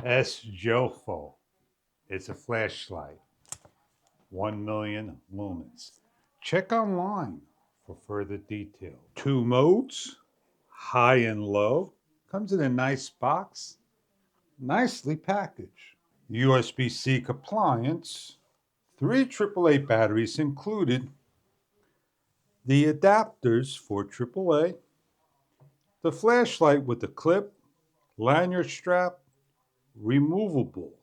ESGOFO. It's a flashlight. 1 million lumens. Check online for further detail. 2 modes, high and low. Comes in a nice box, nicely packaged. USB-C compliance. 3 AAA batteries included. The adapters for AAA. The flashlight with the clip, lanyard strap, removable.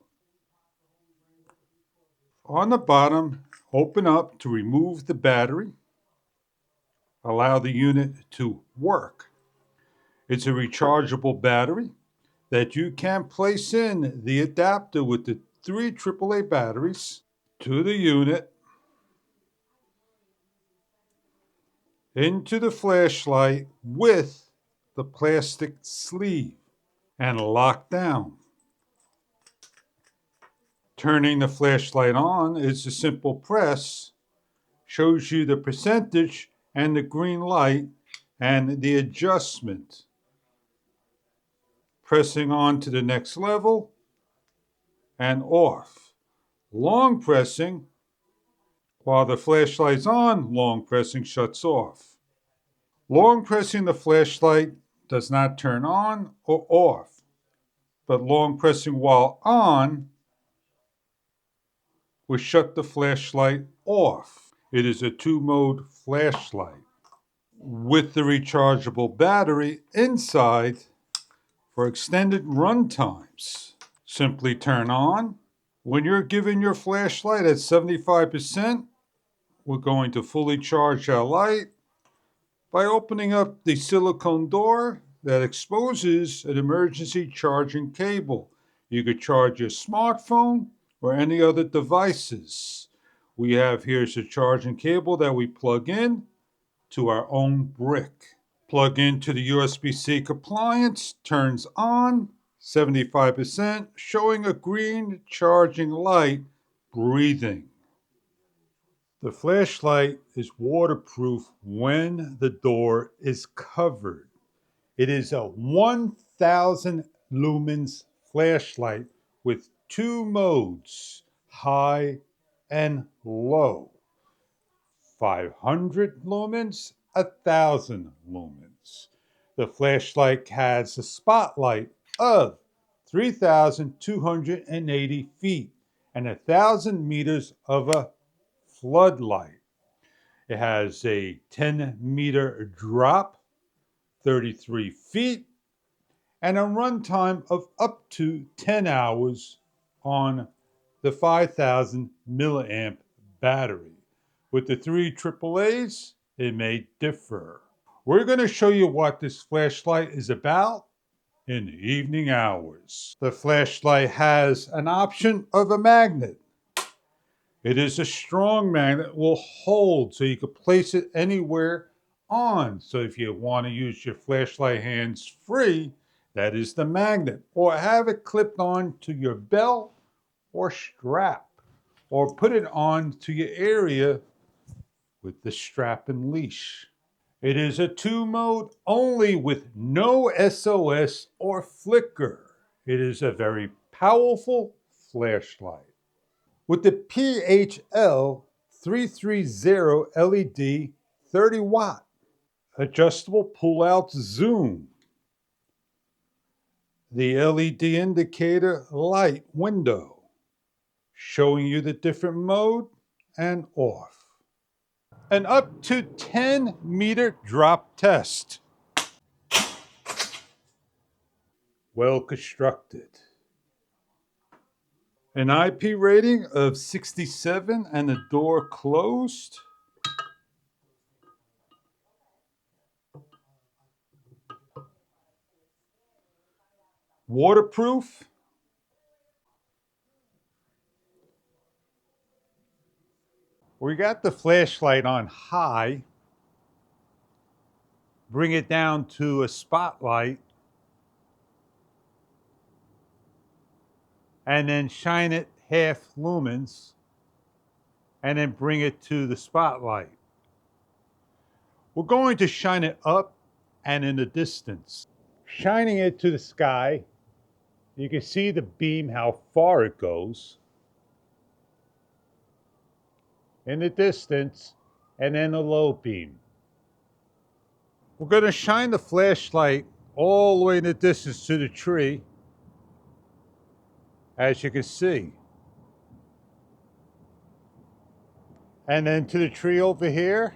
On the bottom, open up to remove the battery. Allow the unit to work. It's a rechargeable battery that you can place in the adapter with the 3 AAA batteries to the unit, into the flashlight with the plastic sleeve, and lock down. Turning the flashlight on is a simple press. Shows you the percentage and the green light and the adjustment. Pressing on to the next level and off. Long pressing, while the flashlight's on, long pressing shuts off. Long pressing the flashlight does not turn on or off, but long pressing while on will shut the flashlight off. It is a 2-mode flashlight with the rechargeable battery inside for extended run times. Simply turn on. When you're given your flashlight at 75%, we're going to fully charge our light by opening up the silicone door that exposes an emergency charging cable. You could charge your smartphone or any other devices. We have here's a charging cable that we plug in to our own brick. Plug into the USB-C compliance, turns on, 75%, showing a green charging light, breathing. The flashlight is waterproof when the door is covered. It is a 1000 lumens flashlight with 2 modes, high and low. 500 lumens, 1000 lumens. The flashlight has a spotlight of 3,280 feet and 1,000 meters of a floodlight. It has a 10-meter drop, 33 feet, and a runtime of up to 10 hours on the 5,000 milliamp battery. With the 3 AAAs, it may differ. We're going to show you what this flashlight is about in the evening hours. The flashlight has an option of a magnet. It is a strong magnet, will hold so you can place it anywhere on. So if you want to use your flashlight hands free, that is the magnet. Or have it clipped on to your belt or strap. Or put it on to your area with the strap and leash. It is a 2-mode only with no SOS or flicker. It is a very powerful flashlight. With the PHL 330 LED 30 watt adjustable pull-out zoom. The LED indicator light window showing you the different mode and off. An up to 10-meter drop test. Well constructed. An IP rating of 67 and the door closed. Waterproof. We got the flashlight on high. Bring it down to a spotlight. And then shine it half lumens. And then bring it to the spotlight. We're going to shine it up and in the distance. Shining it to the sky You can see the beam, how far it goes in the distance, and then a low beam. We're going to shine the flashlight all the way in the distance to the tree, as you can see. And then to the tree over here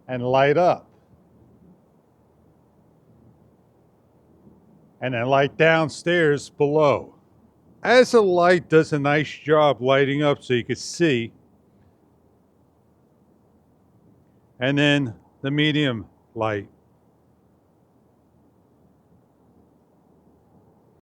and light up. And then light downstairs below. As the light does a nice job lighting up so you can see. And then the medium light